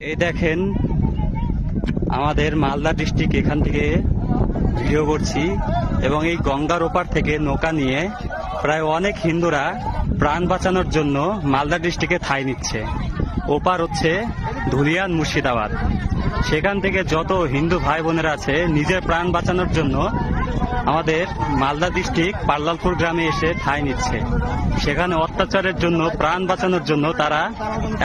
এই দেখেন আমাদের মালদা ডিস্ট্রিক্ট, এখান থেকে ভিডিও করছি এবং এই গঙ্গার ওপার থেকে নৌকা নিয়ে প্রায় অনেক হিন্দুরা প্রাণ বাঁচানোর জন্য মালদা ডিস্ট্রিক্টে ঠাঁই নিচ্ছে। ওপার হচ্ছে ধুলিয়ান মুর্শিদাবাদ। সেখান থেকে যত হিন্দু ভাই বোনেরা আছে নিজের প্রাণ বাঁচানোর জন্য আমাদের মালদা ডিস্ট্রিক্ট পাল্লালপুর গ্রামে এসে ঠাঁই নিচ্ছে। সেখানে অত্যাচারের জন্য প্রাণ বাঁচানোর জন্য তারা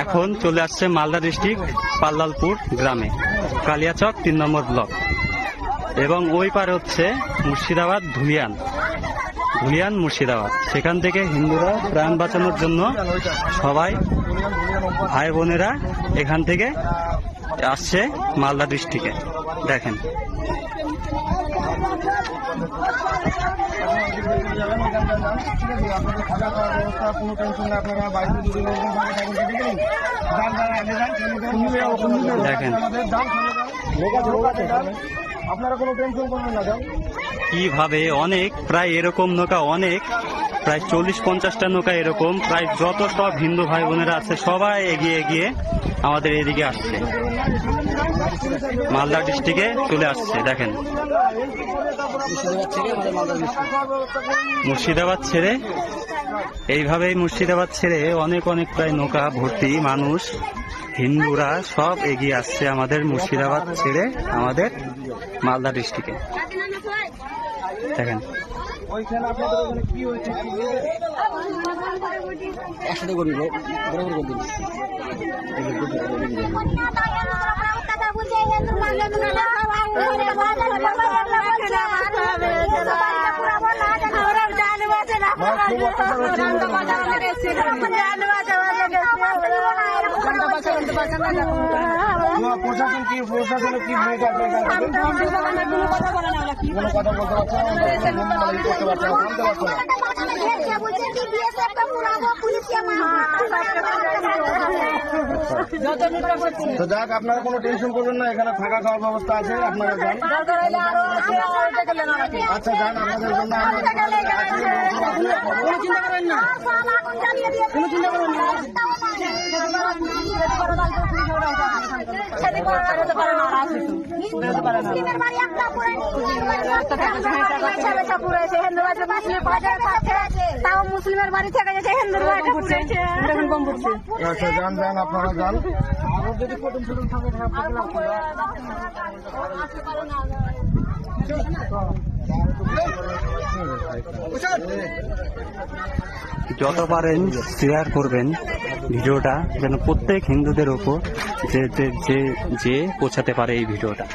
এখন চলে আসছে মালদা ডিস্ট্রিক্ট পাল্লালপুর গ্রামে, কালিয়াচক ৩ নম্বর ব্লক। এবং ওই পারে হচ্ছে মুর্শিদাবাদ ধুলিয়ান মুর্শিদাবাদ। সেখান থেকে হিন্দুরা প্রাণ বাঁচানোর জন্য সবাই ভাই বোনেরা এখান থেকে আসছে মালদা ডিস্ট্রিক্টে। দেখেন দেখেন কিভাবে অনেক প্রায় এরকম নৌকা, অনেক প্রায় 40-50টা নৌকা এরকম প্রায় যত সব হিন্দু ভাই বোনেরা আছে সবাই এগিয়ে এগিয়ে আমাদের এদিকে আসছে, মালদা ডিস্ট্রিক্টে চলে আসছে। দেখেন মুর্শিদাবাদ ছেড়ে এইভাবেই মুর্শিদাবাদ ছেড়ে অনেক অনেক প্রায় নৌকা ভর্তি মানুষ হিন্দুরা সব এগিয়ে আসছে আমাদের মুর্শিদাবাদ ছেড়ে আমাদের মালদা ডিস্ট্রিক্টে। দেখেন প্রশাসন কি ভূমিকা কথা বলতে তো যাক, আপনারা কোনো টেনশন করবেন না, এখানে থাকা খাওয়ার ব্যবস্থা আছে, আপনারা যান। আচ্ছা যান, আপনাদের জন্য চিন্তা করেন না, কোনো চিন্তা করেন না। মুসলিমের বাড়ি থেকে গেছে হিন্দুর বাড়িতে কম পড়ছে। আচ্ছা যান যান, আপনারা যান। যত পারেন শেয়ার করবেন ভিডিওটা, যেন প্রত্যেক হিন্দুদের ওপর যে পৌঁছাতে পারে এই ভিডিওটা।